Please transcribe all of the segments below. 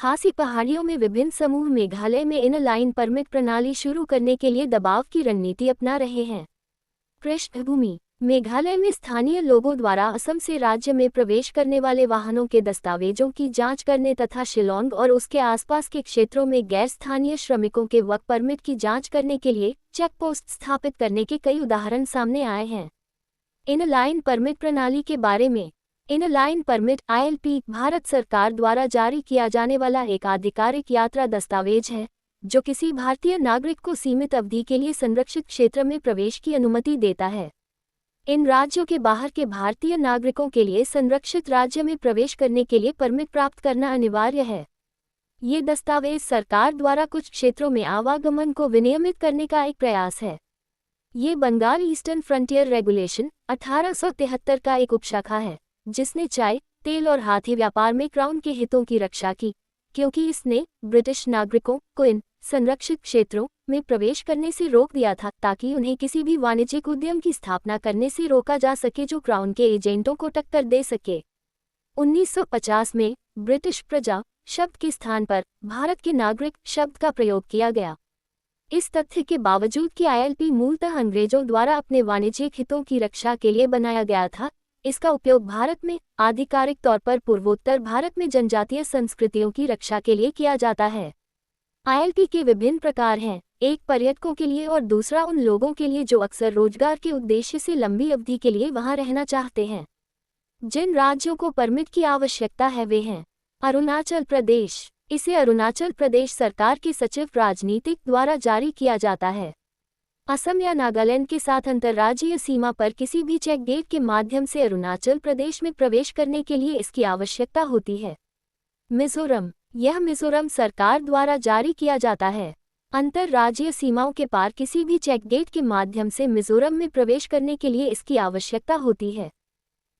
खासी पहाड़ियों में विभिन्न समूह मेघालय में इन लाइन परमिट प्रणाली शुरू करने के लिए दबाव की रणनीति अपना रहे हैं। पृष्ठभूमि: मेघालय में स्थानीय लोगों द्वारा असम से राज्य में प्रवेश करने वाले वाहनों के दस्तावेजों की जांच करने तथा शिलांग और उसके आसपास के क्षेत्रों में गैर स्थानीय श्रमिकों के वर्क परमिट की जांच करने के लिए चेकपोस्ट स्थापित करने के कई उदाहरण सामने आए हैं। इन लाइन परमिट प्रणाली के बारे में: in line permit (ILP) Bharat सरकार द्वारा जारी किया जाने वाला एक आधिकारिक यात्रा दस्तावेज है जो किसी भारतीय नागरिक को सीमित अवधि के लिए संरक्षित क्षेत्र में प्रवेश की अनुमति देता है। इन राज्यों के बाहर के भारतीय नागरिकों के लिए संरक्षित राज्य में प्रवेश करने के लिए परमिट प्राप्त करना अनिवार्य है। ये दस्तावेज सरकार द्वारा कुछ क्षेत्रों में आवागमन को विनियमित करने का एक प्रयास है। ये बंगाल ईस्टर्न फ्रंटियर रेगुलेशन 1873 का एक उपशाखा है जिसने चाय, तेल और हाथी व्यापार में क्राउन के हितों की रक्षा की, क्योंकि इसने ब्रिटिश नागरिकों को इन संरक्षित क्षेत्रों में प्रवेश करने से रोक दिया था ताकि उन्हें किसी भी वाणिज्यिक उद्यम की स्थापना करने से रोका जा सके जो क्राउन के एजेंटों को टक्कर दे सके। 1950 में ब्रिटिश प्रजा शब्द के स्थान पर भारत के नागरिक शब्द का प्रयोग किया गया। इस तथ्य के बावजूद कि ILP मूलतः अंग्रेजों द्वारा अपने वाणिज्यिक हितों की रक्षा के लिए बनाया गया था, इसका उपयोग भारत में आधिकारिक तौर पर पूर्वोत्तर भारत में जनजातीय संस्कृतियों की रक्षा के लिए किया जाता है। ILP के विभिन्न प्रकार हैं, एक पर्यटकों के लिए और दूसरा उन लोगों के लिए जो अक्सर रोजगार के उद्देश्य से लंबी अवधि के लिए वहां रहना चाहते हैं। जिन राज्यों को परमिट की आवश्यकता है वे हैं: अरुणाचल प्रदेश, इसे अरुणाचल प्रदेश सरकार के सचिव राजनीतिक द्वारा जारी किया जाता है। असम या नागालैंड के साथ अंतर्राज्यीय सीमा पर किसी भी चेक गेट के माध्यम से अरुणाचल प्रदेश में प्रवेश करने के लिए इसकी आवश्यकता होती है। मिजोरम, यह मिजोरम सरकार द्वारा जारी किया जाता है। अंतर्राज्यीय सीमाओं के पार किसी भी चेक गेट के माध्यम से मिजोरम में प्रवेश करने के लिए इसकी आवश्यकता होती है।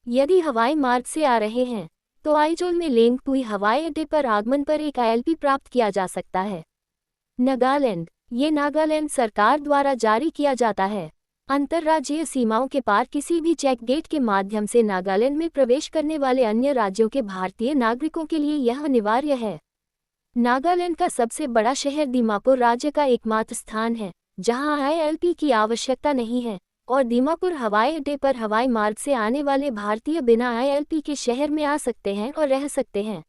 यदि हवाई मार्ग से आ रहे हैं तो आइजोल में लेंगपुई हवाई अड्डे पर आगमन पर एक ILP प्राप्त किया जा सकता है। नागालैंड, ये नागालैंड सरकार द्वारा जारी किया जाता है। अंतर्राज्यीय सीमाओं के पार किसी भी चेक गेट के माध्यम से नागालैंड में प्रवेश करने वाले अन्य राज्यों के भारतीय नागरिकों के लिए यह अनिवार्य है। नागालैंड का सबसे बड़ा शहर दीमापुर राज्य का एकमात्र स्थान है जहां ILP की आवश्यकता नहीं है, और दीमापुर हवाई अड्डे पर हवाई मार्ग से आने वाले भारतीय बिना ILP के शहर में आ सकते हैं और रह सकते हैं।